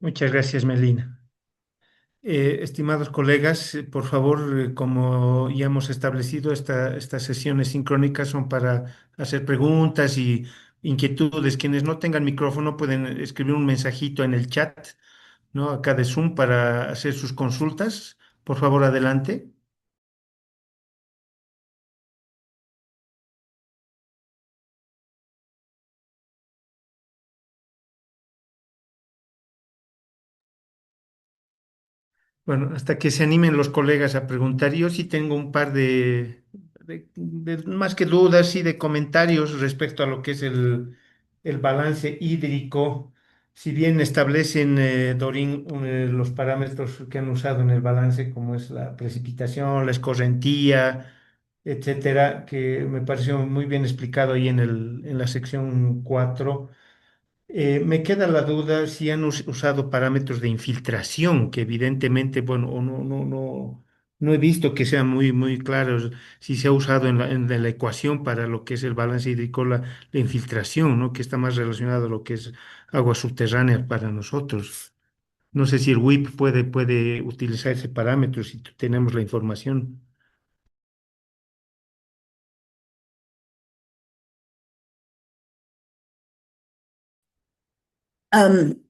Muchas gracias, Melina. Estimados colegas, por favor, como ya hemos establecido, estas sesiones sincrónicas son para hacer preguntas y inquietudes. Quienes no tengan micrófono pueden escribir un mensajito en el chat, ¿no? Acá de Zoom para hacer sus consultas. Por favor, adelante. Bueno, hasta que se animen los colegas a preguntar, yo sí tengo un par de más que dudas y de comentarios respecto a lo que es el balance hídrico. Si bien establecen, Dorín, los parámetros que han usado en el balance, como es la precipitación, la escorrentía, etcétera, que me pareció muy bien explicado ahí en la sección 4. Me queda la duda si han usado parámetros de infiltración, que evidentemente, bueno, o no he visto que sean muy claros si se ha usado en la ecuación para lo que es el balance hídrico, la infiltración, ¿no? Que está más relacionado a lo que es agua subterránea para nosotros. No sé si el WIP puede utilizar ese parámetro, si tenemos la información. Am,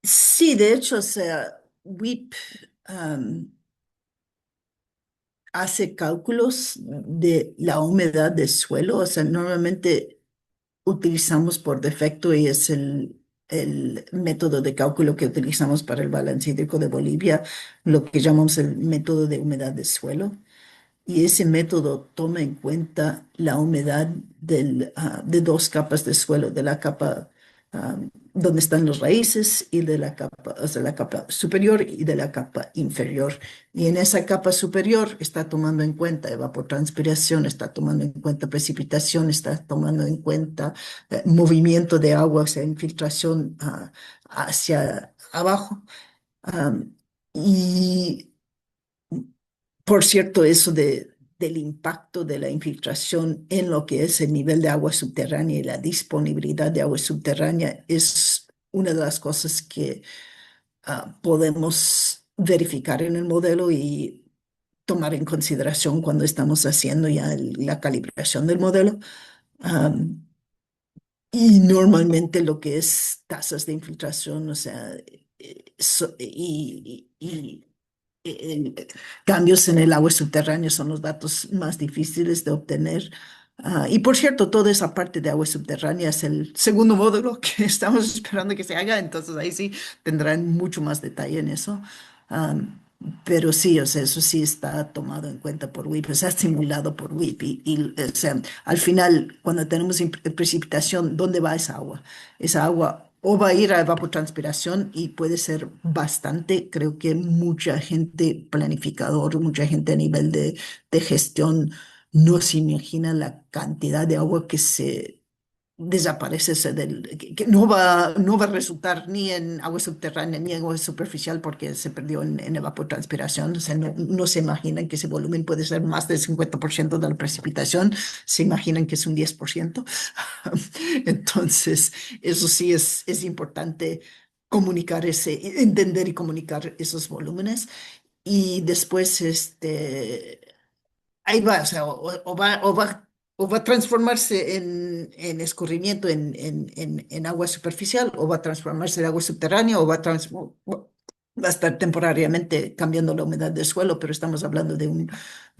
sí, de hecho, o sea, WIP hace cálculos de la humedad del suelo, o sea, normalmente utilizamos por defecto y es el método de cálculo que utilizamos para el balance hídrico de Bolivia, lo que llamamos el método de humedad del suelo. Y ese método toma en cuenta la humedad de dos capas de suelo, de la capa donde están las raíces y de la capa, o sea, la capa superior y de la capa inferior. Y en esa capa superior está tomando en cuenta evapotranspiración, está tomando en cuenta precipitación, está tomando en cuenta movimiento de agua, o sea, infiltración hacia abajo. Am, y por cierto, eso del impacto de la infiltración en lo que es el nivel de agua subterránea y la disponibilidad de agua subterránea es una de las cosas que podemos verificar en el modelo y tomar en consideración cuando estamos haciendo ya la calibración del modelo. Am, y normalmente lo que es tasas de infiltración, o sea, y cambios en el agua subterránea son los datos más difíciles de obtener. Y por cierto, toda esa parte de agua subterránea es el segundo módulo que estamos esperando que se haga, entonces ahí sí tendrán mucho más detalle en eso. Am, pero sí, o sea, eso sí está tomado en cuenta por WIP, se ha simulado por WIP o sea, al final, cuando tenemos precipitación, ¿dónde va esa agua? Esa agua o va a ir a evapotranspiración y puede ser bastante. Creo que mucha gente planificador, mucha gente a nivel de gestión no se imagina la cantidad de agua que se desaparece, que no va a resultar ni en agua subterránea ni en agua superficial porque se perdió en evapotranspiración. O sea, no se imaginan que ese volumen puede ser más del 50% de la precipitación, se imaginan que es un 10%. Entonces, eso sí es importante comunicar entender y comunicar esos volúmenes. Y después, ahí va, o sea, o va a transformarse en escurrimiento en agua superficial, o va a transformarse en agua subterránea, va a estar temporariamente cambiando la humedad del suelo, pero estamos hablando de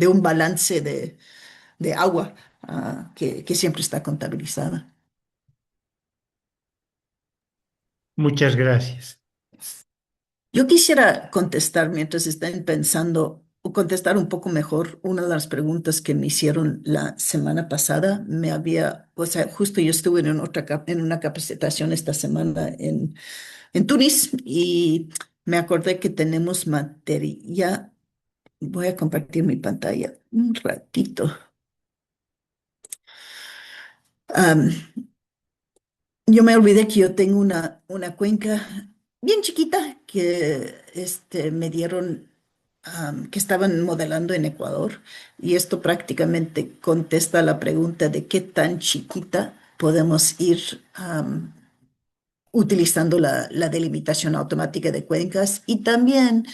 un balance de agua que siempre está contabilizada. Muchas gracias. Yo quisiera contestar mientras estén pensando o contestar un poco mejor una de las preguntas que me hicieron la semana pasada. O sea, justo yo estuve en una capacitación esta semana en Tunis y me acordé que tenemos materia. Voy a compartir mi pantalla un ratito. Am, yo me olvidé que yo tengo una cuenca bien chiquita que me dieron, que estaban modelando en Ecuador. Y esto prácticamente contesta la pregunta de qué tan chiquita podemos ir utilizando la delimitación automática de cuencas y también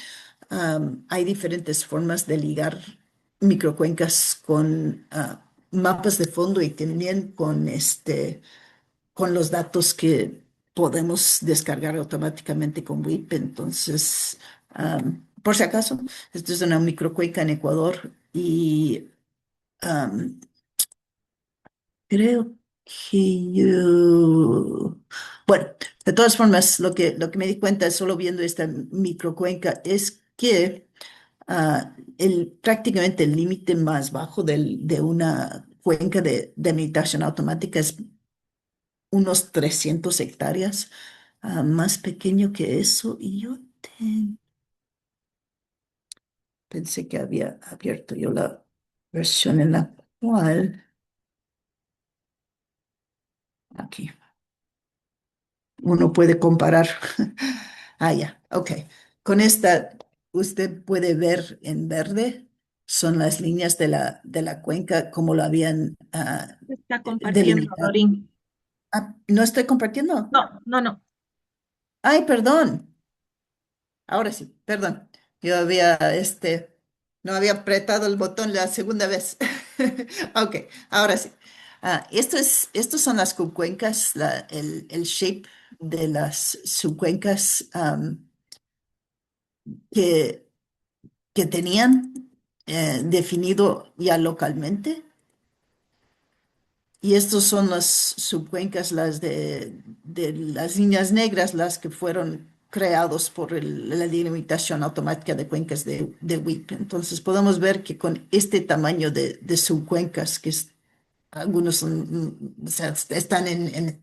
hay diferentes formas de ligar microcuencas con mapas de fondo y también con los datos que podemos descargar automáticamente con WIP. Entonces, por si acaso, esto es una microcuenca en Ecuador y am, creo que yo... Bueno, de todas formas, lo que me di cuenta solo viendo esta microcuenca es que prácticamente el límite más bajo de una cuenca de meditación automática es unos 300 hectáreas, más pequeño que eso. Y yo pensé que había abierto yo la versión en la cual, aquí, uno puede comparar. Ah, ya, ok. Con esta, usted puede ver en verde, son las líneas de la cuenca como lo habían Está compartiendo, delimitado. Lorín. ¿No estoy compartiendo? No, no, no. Ay, perdón. Ahora sí, perdón. Yo no había apretado el botón la segunda vez. Ok, ahora sí. Estos son las subcuencas, el shape de las subcuencas que, que tenían definido ya localmente. Y estos son las subcuencas, las de las líneas negras, las que fueron creados por la delimitación automática de cuencas de WIP. Entonces podemos ver que con este tamaño de subcuencas, algunos o sea, están en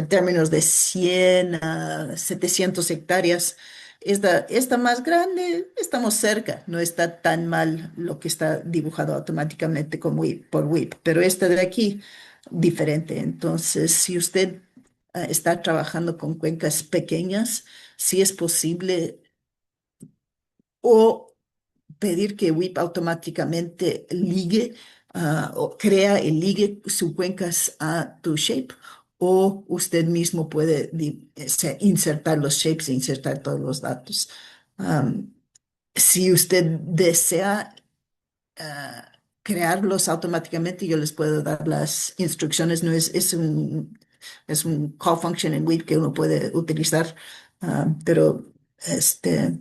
términos de 100 a 700 hectáreas. Esta más grande, estamos cerca, no está tan mal lo que está dibujado automáticamente con WIP, por WIP, pero esta de aquí, diferente. Entonces, si usted está trabajando con cuencas pequeñas, sí es posible o pedir que WIP automáticamente ligue o crea y ligue sus cuencas a tu shape, o usted mismo puede insertar los shapes e insertar todos los datos. Am, si usted desea crearlos automáticamente, yo les puedo dar las instrucciones. No es un call function en WIP que uno puede utilizar, pero este.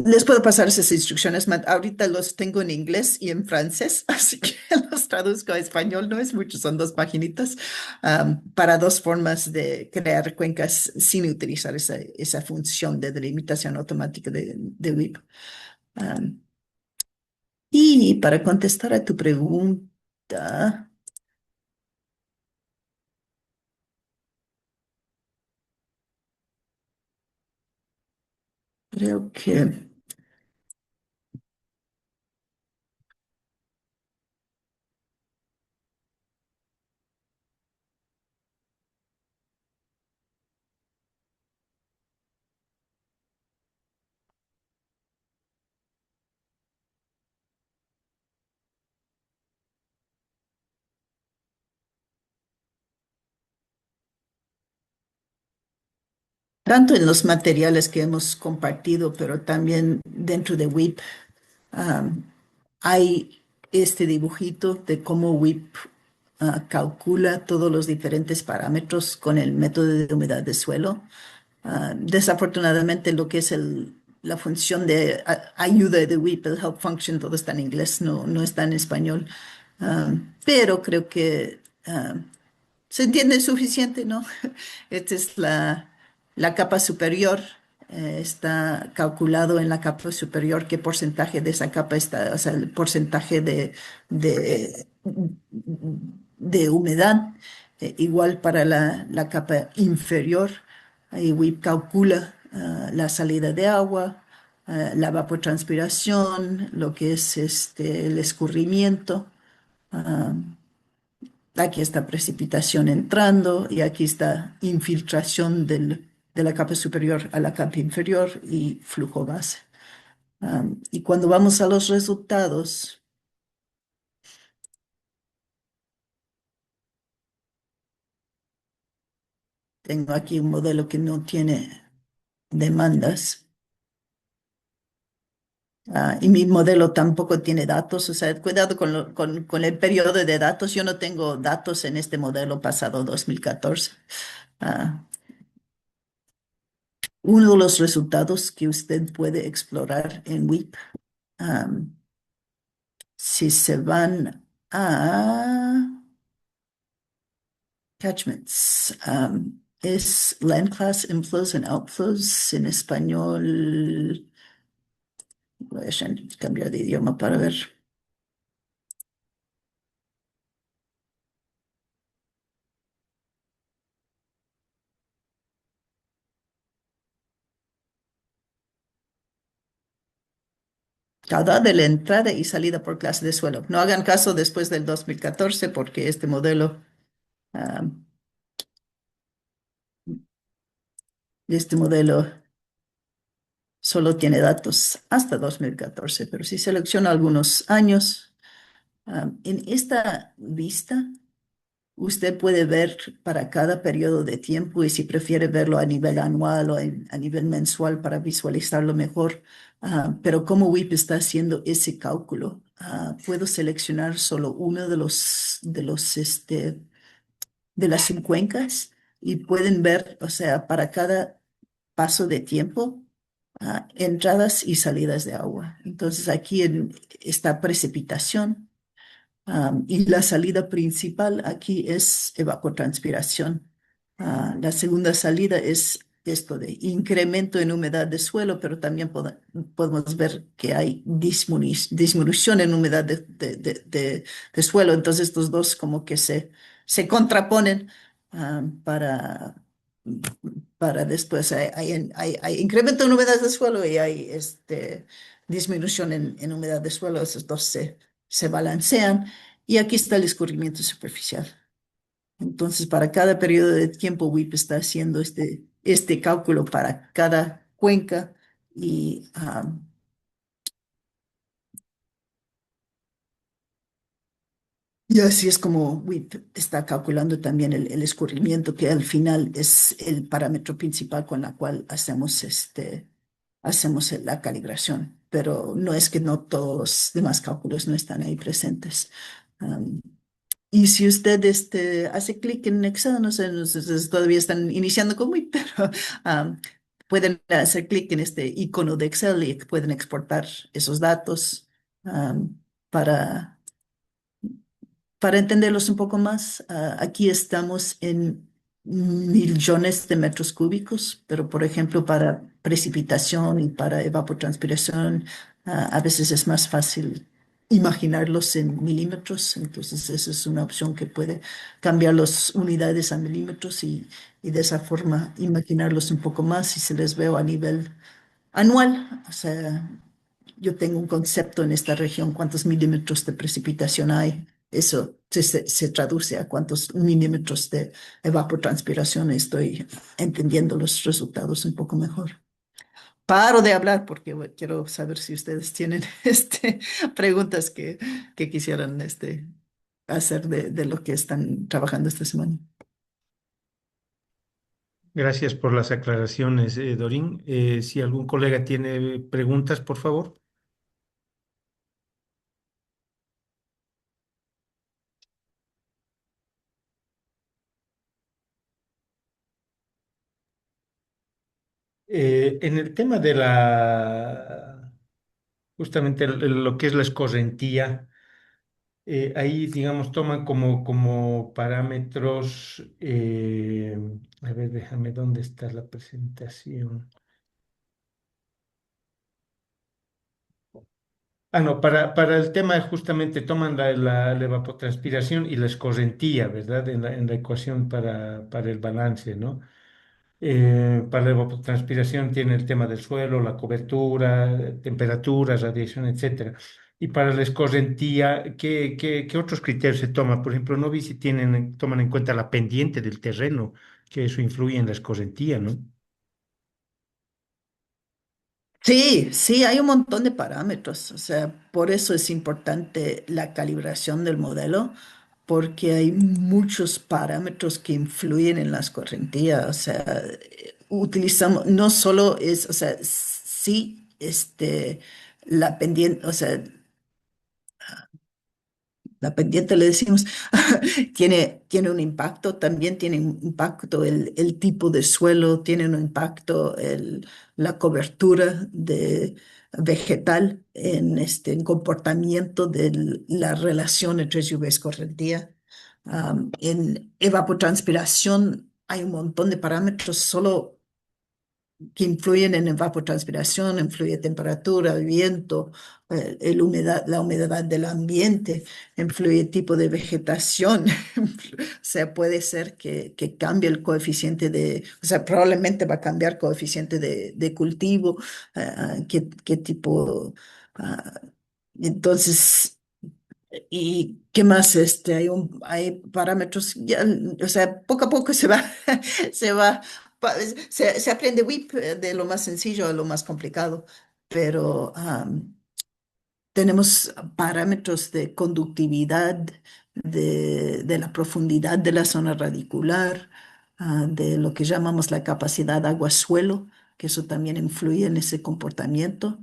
Les puedo pasar esas instrucciones. Ahorita los tengo en inglés y en francés, así que los traduzco a español. No es mucho, son dos paginitas para dos formas de crear cuencas sin utilizar esa función de delimitación automática de WIP. Um, y para contestar a tu pregunta, creo que tanto en los materiales que hemos compartido, pero también dentro de WIP, um, hay este dibujito de cómo WIP calcula todos los diferentes parámetros con el método de humedad de suelo. Desafortunadamente, lo que es la función de ayuda de WIP, el help function, todo está en inglés, no está en español. Pero creo que se entiende suficiente, ¿no? Esta es la capa superior. Está calculado en la capa superior qué porcentaje de esa capa está, o sea, el porcentaje de, de humedad. Igual para la capa inferior. Ahí WIP calcula la salida de agua, la evapotranspiración, lo que es el escurrimiento. ah, Aquí está precipitación entrando y aquí está infiltración de la capa superior a la capa inferior y flujo base. Y cuando vamos a los resultados, Tengo aquí un modelo que no tiene demandas. Y mi modelo tampoco tiene datos, o sea, cuidado con el periodo de datos. Yo no tengo datos en este modelo pasado 2014. Ah, Uno de los resultados que usted puede explorar en WIP, am, si se van a catchments, es land class inflows and outflows en español. Voy a cambiar de idioma para ver. Caudal de la entrada y salida por clase de suelo. No hagan caso después del 2014 porque ah, este modelo solo tiene datos hasta 2014, pero si selecciono algunos años, en esta vista usted puede ver para cada periodo de tiempo y si prefiere verlo a nivel anual o a nivel mensual para visualizarlo mejor. Pero como WIP está haciendo ese cálculo, puedo seleccionar solo uno de las 5 cuencas y pueden ver, o sea, para cada paso de tiempo, entradas y salidas de agua. Entonces aquí está precipitación. Y la salida principal aquí es evapotranspiración. La segunda salida es esto de incremento en humedad de suelo, pero también podemos ver que hay disminución en humedad de suelo. Entonces estos dos como que se contraponen ah, para, para después. Hay incremento en humedad de suelo y hay disminución en humedad de suelo. Esos dos se balancean y aquí está el escurrimiento superficial. Entonces, para cada periodo de tiempo, WIP está haciendo este cálculo para cada cuenca y, y así es como WIP está calculando también el escurrimiento, que al final es el parámetro principal con la cual hacemos la calibración. Pero no es que no todos los demás cálculos no están ahí presentes. Um, Y si usted hace clic en Excel, no sé, no sé si todavía están iniciando con Wii, pero pueden hacer clic en este icono de Excel y pueden exportar esos datos am, para para entenderlos un poco más, aquí estamos en millones de metros cúbicos, pero por ejemplo para precipitación y para evapotranspiración, a veces es más fácil imaginarlos en milímetros, entonces esa es una opción que puede cambiar las unidades a milímetros y de esa forma imaginarlos un poco más y se les veo a nivel anual, o sea, yo tengo un concepto en esta región, cuántos milímetros de precipitación hay. Eso se traduce a cuántos milímetros de evapotranspiración. Estoy entendiendo los resultados un poco mejor. Paro de hablar porque bueno, quiero saber si ustedes tienen preguntas que quisieran hacer de lo que están trabajando esta semana. Gracias por las aclaraciones, Dorín. Si algún colega tiene preguntas, por favor. En el tema de justamente lo que es la escorrentía, ahí, digamos, toman como parámetros, a ver, déjame, ¿dónde está la presentación? No, para el tema justamente toman la evapotranspiración y la escorrentía, ¿verdad? En la ecuación para el balance, ¿no? Para la evapotranspiración tiene el tema del suelo, la cobertura, temperatura, radiación, etcétera. Y para la escorrentía, ¿qué otros criterios se toman? Por ejemplo, no vi si toman en cuenta la pendiente del terreno, que eso influye en la escorrentía, ¿no? Sí, sí, hay un montón de parámetros, o sea, por eso es importante la calibración del modelo, porque hay muchos parámetros que influyen en la escorrentía. O sea, utilizamos, no solo es, o sea, sí, la pendiente, o sea, la pendiente le decimos, tiene un impacto, también tiene un impacto el tipo de suelo, tiene un impacto la cobertura vegetal en comportamiento de la relación entre lluvia y escorrentía. En evapotranspiración hay un montón de parámetros, solo que influyen en evapotranspiración, influye temperatura, el viento, la humedad del ambiente, influye el tipo de vegetación. O sea, puede ser que cambie el coeficiente o sea, probablemente va a cambiar coeficiente de cultivo, qué tipo. ah, entonces, ¿y qué más? Hay parámetros, ya, o sea, poco a poco se va, se aprende WIP de lo más sencillo a lo más complicado, pero tenemos parámetros de conductividad, de la profundidad de la zona radicular, de lo que llamamos la capacidad agua-suelo, que eso también influye en ese comportamiento.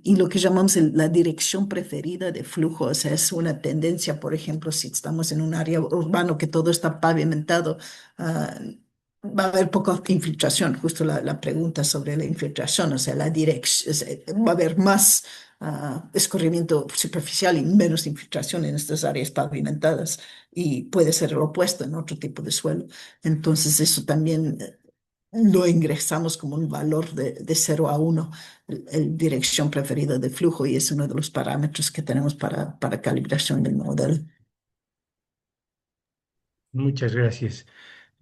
Y lo que llamamos la dirección preferida de flujo, o sea, es una tendencia, por ejemplo, si estamos en un área urbano que todo está pavimentado, ah, va a haber poca infiltración, justo la pregunta sobre la infiltración, o sea, la dirección, va a haber más escurrimiento superficial y menos infiltración en estas áreas pavimentadas y puede ser lo opuesto en otro tipo de suelo. Entonces eso también lo ingresamos como un valor de 0 a 1, dirección preferida de flujo y es uno de los parámetros que tenemos para calibración del modelo. Muchas gracias.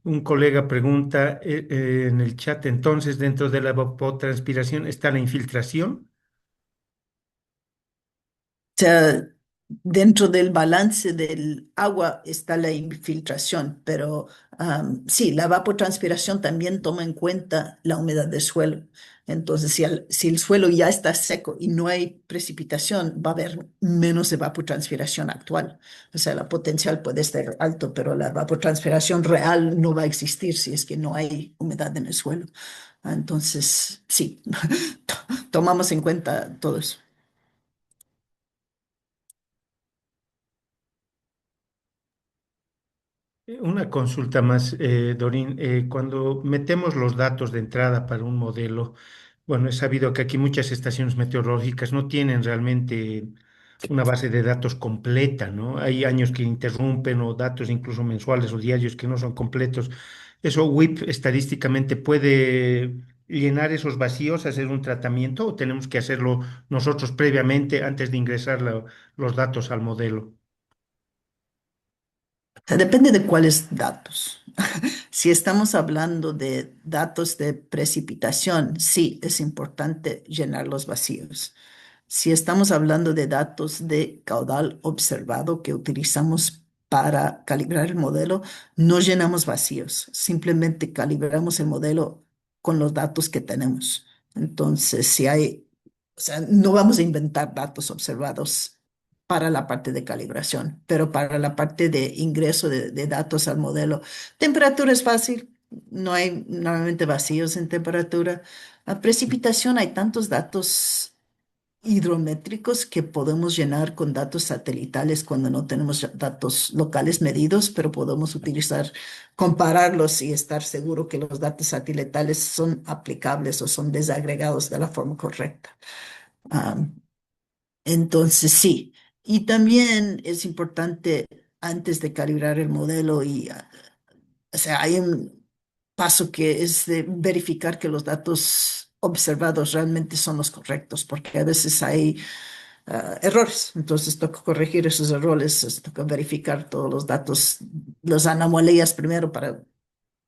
Un colega pregunta en el chat, entonces, dentro de la evapotranspiración está la infiltración. Sea, dentro del balance del agua está la infiltración, pero sí, la evapotranspiración también toma en cuenta la humedad del suelo. Entonces, si el suelo ya está seco y no hay precipitación, va a haber menos evapotranspiración actual. O sea, la potencial puede estar alto, pero la evapotranspiración real no va a existir si es que no hay humedad en el suelo. Entonces, sí, tomamos en cuenta todo eso. Una consulta más, Dorín. Cuando metemos los datos de entrada para un modelo, bueno, he sabido que aquí muchas estaciones meteorológicas no tienen realmente una base de datos completa, ¿no? Hay años que interrumpen o datos incluso mensuales o diarios que no son completos. ¿Eso WIP estadísticamente puede llenar esos vacíos, hacer un tratamiento o tenemos que hacerlo nosotros previamente antes de ingresar los datos al modelo? Sea, depende de cuáles datos. Si estamos hablando de datos de precipitación, sí, es importante llenar los vacíos. Si estamos hablando de datos de caudal observado que utilizamos para calibrar el modelo, no llenamos vacíos, simplemente calibramos el modelo con los datos que tenemos. Entonces, o sea, no vamos a inventar datos observados para la parte de calibración, pero para la parte de ingreso de datos al modelo, temperatura es fácil, no hay normalmente vacíos en temperatura. La precipitación, hay tantos datos hidrométricos que podemos llenar con datos satelitales cuando no tenemos datos locales medidos, pero podemos utilizar, compararlos y estar seguro que los datos satelitales son aplicables o son desagregados de la forma correcta. Am, entonces, sí. Y también es importante antes de calibrar el modelo o sea, hay un paso que es de verificar que los datos observados realmente son los correctos, porque a veces hay errores. Entonces toca corregir esos errores, toca verificar todos los datos, las anomalías primero para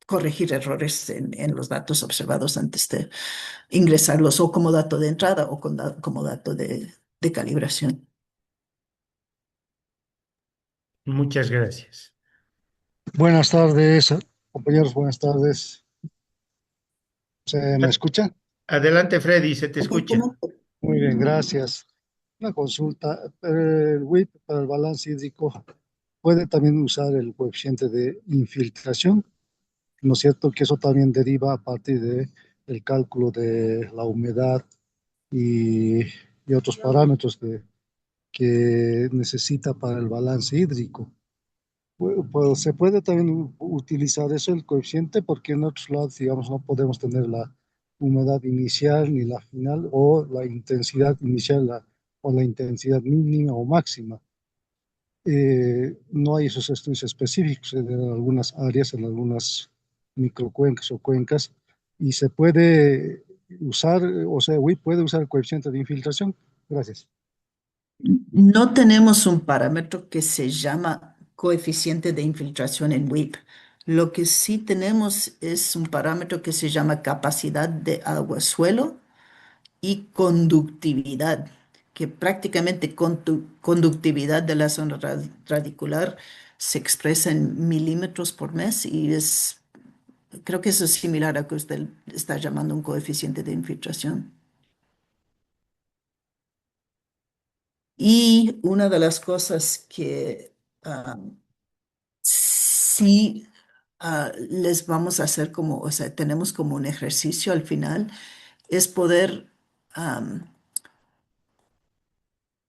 corregir errores en los datos observados antes de ingresarlos o como dato de entrada o como dato de calibración. Muchas gracias. Buenas tardes, compañeros, buenas tardes. ¿Se me escucha? Adelante, Freddy, se te Ok, escucha. Muy bien, gracias. Una consulta. El WIP para el balance hídrico, puede también usar el coeficiente de infiltración, ¿no es cierto? Que eso también deriva a partir de el cálculo de la humedad y, y otros parámetros que necesita para el balance hídrico. Pues se puede también utilizar eso, el coeficiente, porque en otros lados, digamos, no podemos tener la humedad inicial ni la final, o la intensidad inicial o la intensidad mínima o máxima. No hay esos estudios específicos en algunas áreas, en algunas microcuencas o cuencas, y se puede usar, o sea, WIP puede usar el coeficiente de infiltración. Gracias. No tenemos un parámetro que se llama coeficiente de infiltración en WIP. Lo que sí tenemos es un parámetro que se llama capacidad de agua-suelo y conductividad, que prácticamente conductividad de la zona radicular se expresa en milímetros por mes y creo que eso es similar a que usted está llamando un coeficiente de infiltración. Y una de las cosas que sí les vamos a hacer como, o sea, tenemos como un ejercicio al final, es poder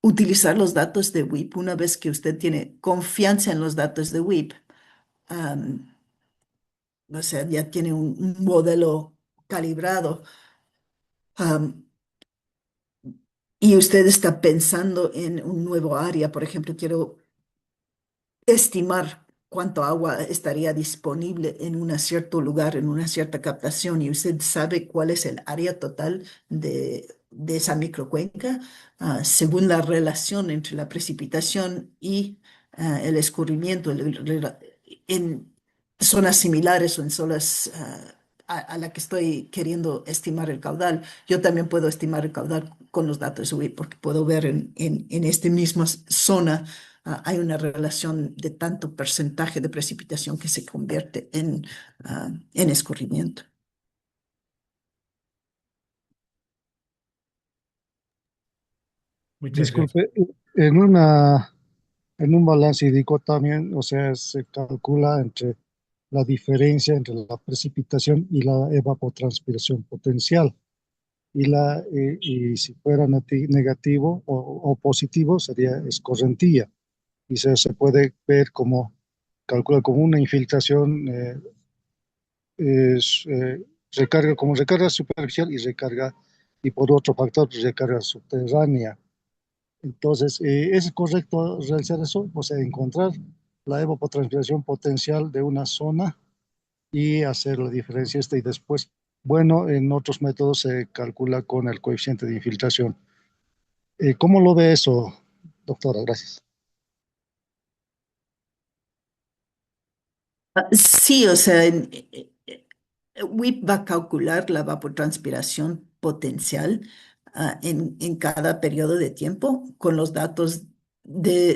utilizar los datos de WIP una vez que usted tiene confianza en los datos de WIP. am, o sea, ya tiene un modelo calibrado, am, y usted está pensando en un nuevo área. Por ejemplo, quiero estimar cuánto agua estaría disponible en un cierto lugar, en una cierta captación, y usted sabe cuál es el área total de esa microcuenca, según la relación entre la precipitación y el escurrimiento en zonas similares o en zonas a la que estoy queriendo estimar el caudal. Yo también puedo estimar el caudal con los datos WIP porque puedo ver en esta misma zona hay una relación de tanto porcentaje de precipitación que se convierte en escurrimiento. Muchas gracias. Disculpe, en un balance hídrico también, o sea, se calcula entre la diferencia entre la precipitación y la evapotranspiración potencial. Y si fuera negativo o positivo, sería escorrentía. Y se puede ver como, calcula como una infiltración, recarga como recarga superficial y recarga, y por otro factor, pues, recarga subterránea. Entonces, ¿es correcto realizar eso? O sea, encontrar la evapotranspiración potencial de una zona y hacer la diferencia y después, bueno, en otros métodos se calcula con el coeficiente de infiltración. ¿Cómo lo ve eso, doctora? Gracias. Sí, o sea, WIP va a calcular la evapotranspiración potencial en cada periodo de tiempo con los datos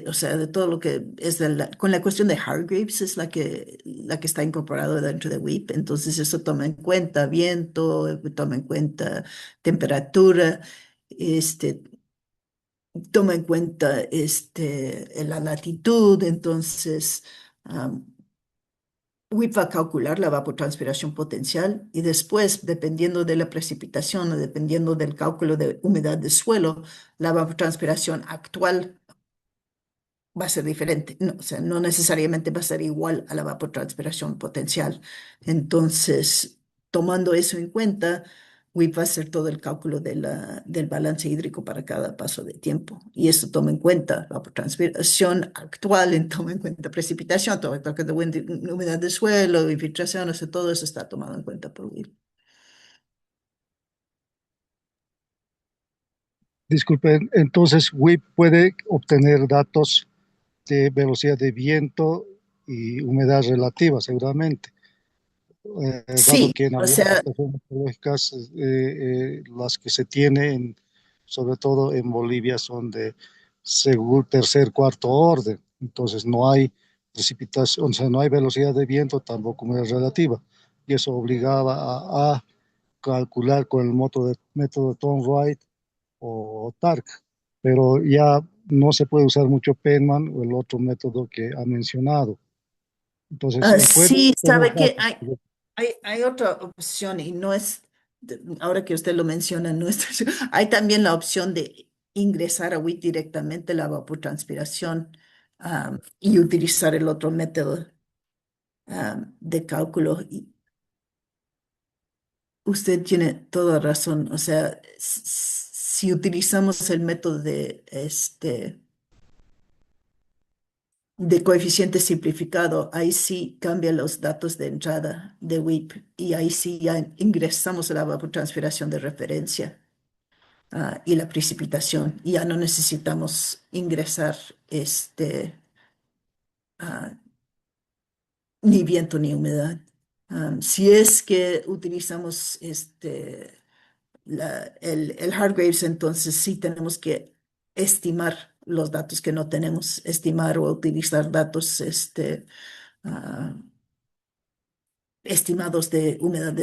o sea, de todo lo que es con la cuestión de Hargreaves es la que está incorporado dentro de WIP. Entonces eso toma en cuenta viento, toma en cuenta temperatura, este, toma en cuenta la latitud. Entonces, WIP va a calcular la evapotranspiración potencial y después, dependiendo de la precipitación o dependiendo del cálculo de humedad de suelo, la evapotranspiración actual va a ser diferente. No, o sea, no necesariamente va a ser igual a la evapotranspiración potencial. Entonces, tomando eso en cuenta, WIP va a hacer todo el cálculo del balance hídrico para cada paso de tiempo. Y eso toma en cuenta la evapotranspiración actual, toma en cuenta precipitación, toma en cuenta humedad de suelo, infiltración, o sea, todo eso está tomado en cuenta por WIP. Disculpen, entonces WIP puede obtener datos de velocidad de viento y humedad relativa, seguramente, dado Sí, que en o algunas sea, estaciones meteorológicas, las que se tienen, sobre todo en Bolivia, son de tercer, cuarto orden. Entonces no hay precipitación, o sea, no hay velocidad de viento, tampoco humedad relativa. Y eso obligaba a calcular con el método de Thornwright o TARC. Pero ya no se puede usar mucho Penman o el otro método que ha mencionado. Entonces, puede Sí, tener sabe que datos. hay otra opción y no es, ahora que usted lo menciona, no es, hay también la opción de ingresar a WIT directamente la evapotranspiración y utilizar el otro método de cálculo. Y usted tiene toda razón, o sea, si utilizamos el método de coeficiente simplificado, ahí sí cambia los datos de entrada de WIP y ahí sí ya ingresamos la evapotranspiración de referencia y la precipitación. Y ya no necesitamos ingresar ah, ni viento ni humedad. Si es que utilizamos el Hargreaves, entonces sí tenemos que estimar los datos que no tenemos, estimar o utilizar datos ah, estimados de humedad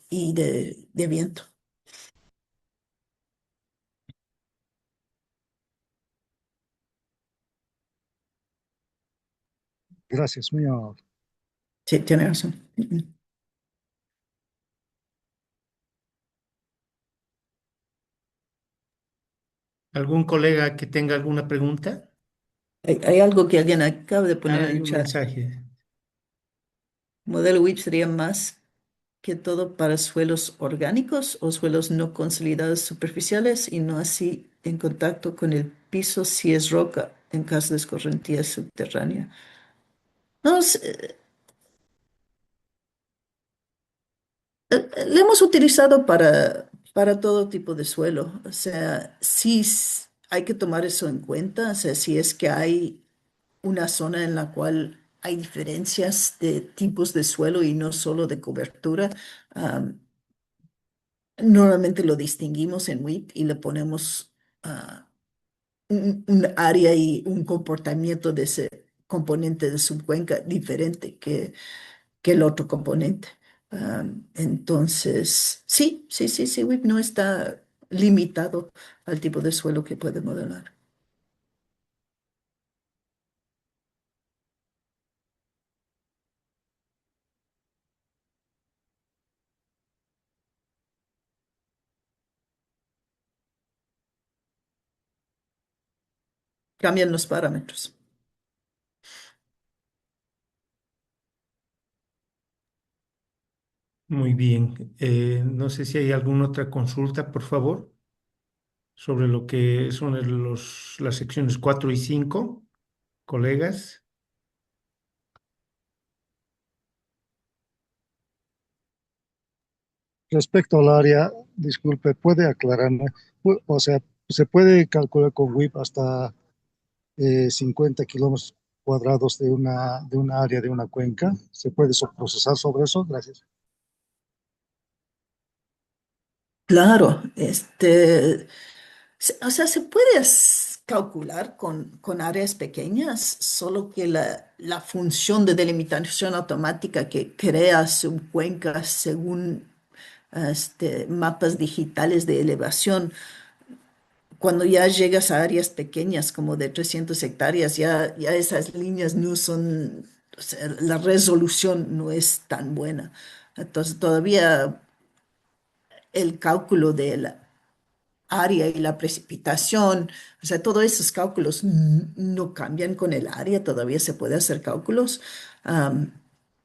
y de viento. Gracias, muy amable. Sí, tiene razón. ¿Algún colega que tenga alguna pregunta? Hay algo que alguien acaba de poner Ah, en hay el un chat. mensaje. Modelo WIP sería más que todo para suelos orgánicos o suelos no consolidados superficiales y no así en contacto con el piso si es roca en caso de escorrentía subterránea. No, lo hemos utilizado para todo tipo de suelo. O sea, sí hay que tomar eso en cuenta. O sea, si es que hay una zona en la cual hay diferencias de tipos de suelo y no solo de cobertura, am, normalmente lo distinguimos en WIP y le ponemos ah, un área y un comportamiento de ese componente de subcuenca diferente que el otro componente. Entonces, sí, sí, sí, sí, WIP no está limitado al tipo de suelo que puede modelar. Cambian los parámetros. Muy bien. No sé si hay alguna otra consulta, por favor, sobre lo que son las secciones 4 y 5, colegas. Respecto al área, disculpe, ¿puede aclararme? O sea, ¿se puede calcular con WIP hasta 50 kilómetros cuadrados de una área de una cuenca? ¿Se puede procesar sobre eso? Gracias. Claro, o sea, se puede calcular con áreas pequeñas, solo que la función de delimitación automática que crea subcuencas según mapas digitales de elevación, cuando ya llegas a áreas pequeñas como de 300 hectáreas, ya esas líneas no son, o sea, la resolución no es tan buena. Entonces todavía el cálculo de la área y la precipitación, o sea, todos esos cálculos no cambian con el área, todavía se puede hacer cálculos, am,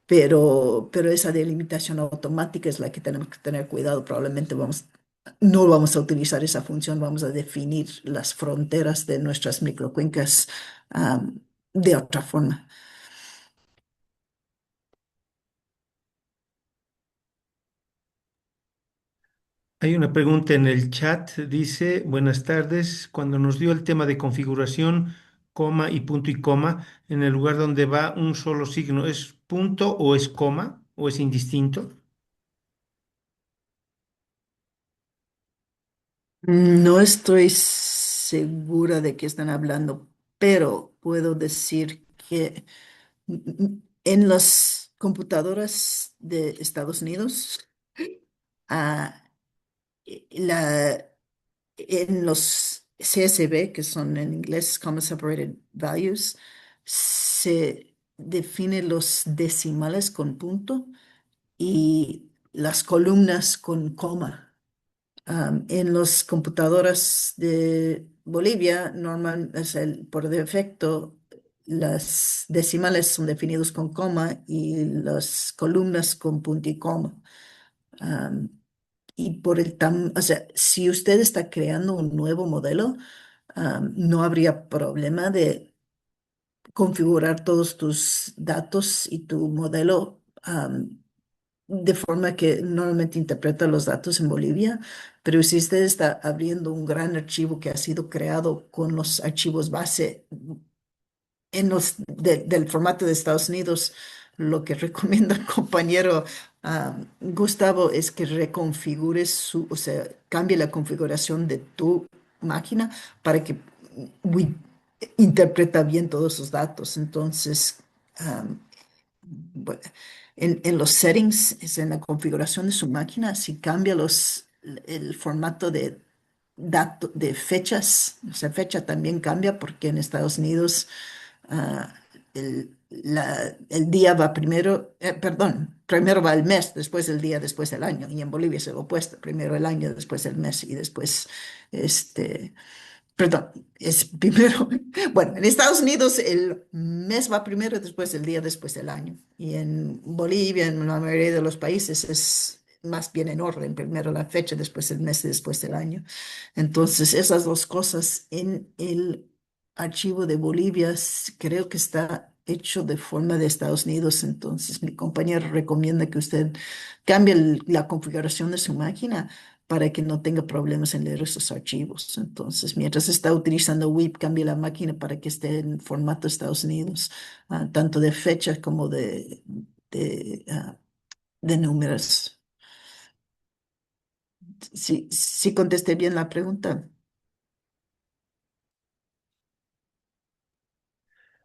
pero esa delimitación automática es la que tenemos que tener cuidado. Probablemente no vamos a utilizar esa función, vamos a definir las fronteras de nuestras microcuencas, de otra forma. Hay una pregunta en el chat, dice, buenas tardes, cuando nos dio el tema de configuración, coma y punto y coma, en el lugar donde va un solo signo, ¿es punto o es coma o es indistinto? No estoy segura de qué están hablando, pero puedo decir que en las computadoras de Estados Unidos, ah, la, en los CSV, que son en inglés Comma Separated Values, se define los decimales con punto y las columnas con coma. En las computadoras de Bolivia, por defecto, las decimales son definidos con coma y las columnas con punto y coma. Am, y o sea, si usted está creando un nuevo modelo, no habría problema de configurar todos tus datos y tu modelo de forma que normalmente interpreta los datos en Bolivia, pero si usted está abriendo un gran archivo que ha sido creado con los archivos base del formato de Estados Unidos, lo que recomienda el compañero Gustavo es que reconfigures o sea, cambie la configuración de tu máquina para que Wii interpreta bien todos esos datos. Entonces, um, bu- en los settings, en la configuración de su máquina, si cambia el formato de fechas, o sea, fecha también cambia porque en Estados Unidos ah, el día va primero, perdón, primero va el mes, después el día, después el año, y en Bolivia es lo opuesto, primero el año, después el mes y después este, perdón, es primero, bueno, en Estados Unidos el mes va primero, después el día, después el año. Y en Bolivia, en la mayoría de los países, es más bien en orden, primero la fecha, después el mes y después el año. Entonces, esas dos cosas en el archivo de Bolivia creo que está hecho de forma de Estados Unidos. Entonces, mi compañero recomienda que usted cambie la configuración de su máquina para que no tenga problemas en leer esos archivos. Entonces, mientras está utilizando WIP, cambie la máquina para que esté en formato Estados Unidos, tanto de fecha como de números. Sí contesté bien la pregunta.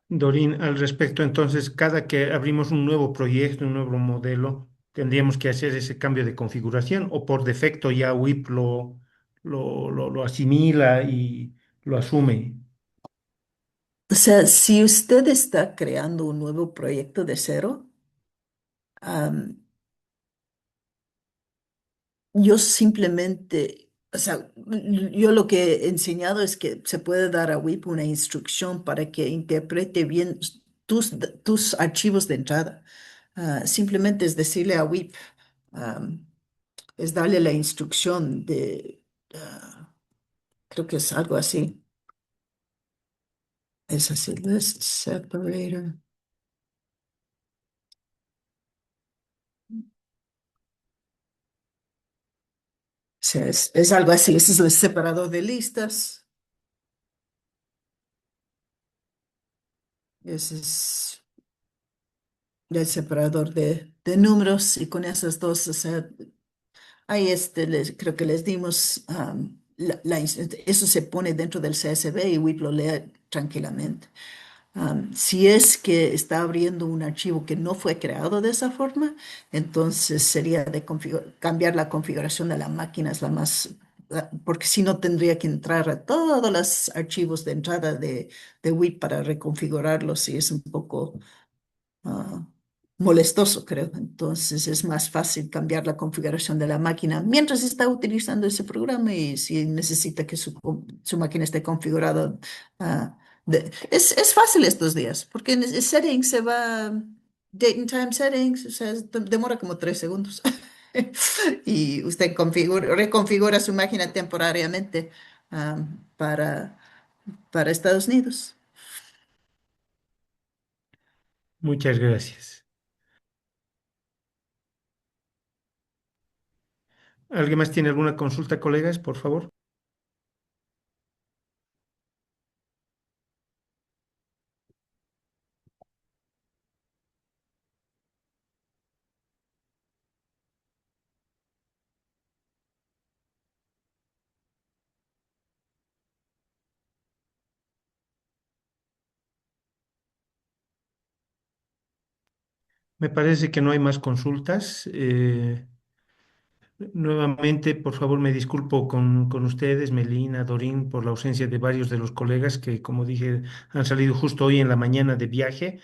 Dorín, al respecto, entonces, cada que abrimos un nuevo proyecto, un nuevo modelo, tendríamos que hacer ese cambio de configuración o por defecto ya WIP lo asimila y lo asume. O sea, si usted está creando un nuevo proyecto de cero, am, yo simplemente, o sea, yo lo que he enseñado es que se puede dar a WIP una instrucción para que interprete bien tus archivos de entrada. Simplemente es decirle a WIP, am, es darle la instrucción creo que es algo así. Es así, list separator. O sea, es algo así, ese es el separador de listas. Ese es el separador de números y con esas dos, o sea, ahí creo que les dimos, eso se pone dentro del CSV y WIP lo lee tranquilamente. Si es que está abriendo un archivo que no fue creado de esa forma, entonces sería de cambiar la configuración de la máquina, es la más, porque si no tendría que entrar a todos los archivos de entrada de WIP para reconfigurarlos y es un poco ah, molestoso, creo. Entonces es más fácil cambiar la configuración de la máquina mientras está utilizando ese programa y si necesita que su máquina esté configurada. Es fácil estos días, porque en el settings se va, date and time settings, o sea, demora como 3 segundos. Y usted reconfigura su máquina temporariamente para, para Estados Unidos. Muchas gracias. ¿Alguien más tiene alguna consulta, colegas, por favor? Me parece que no hay más consultas. Nuevamente, por favor, me disculpo con ustedes, Melina, Dorín, por la ausencia de varios de los colegas que, como dije, han salido justo hoy en la mañana de viaje.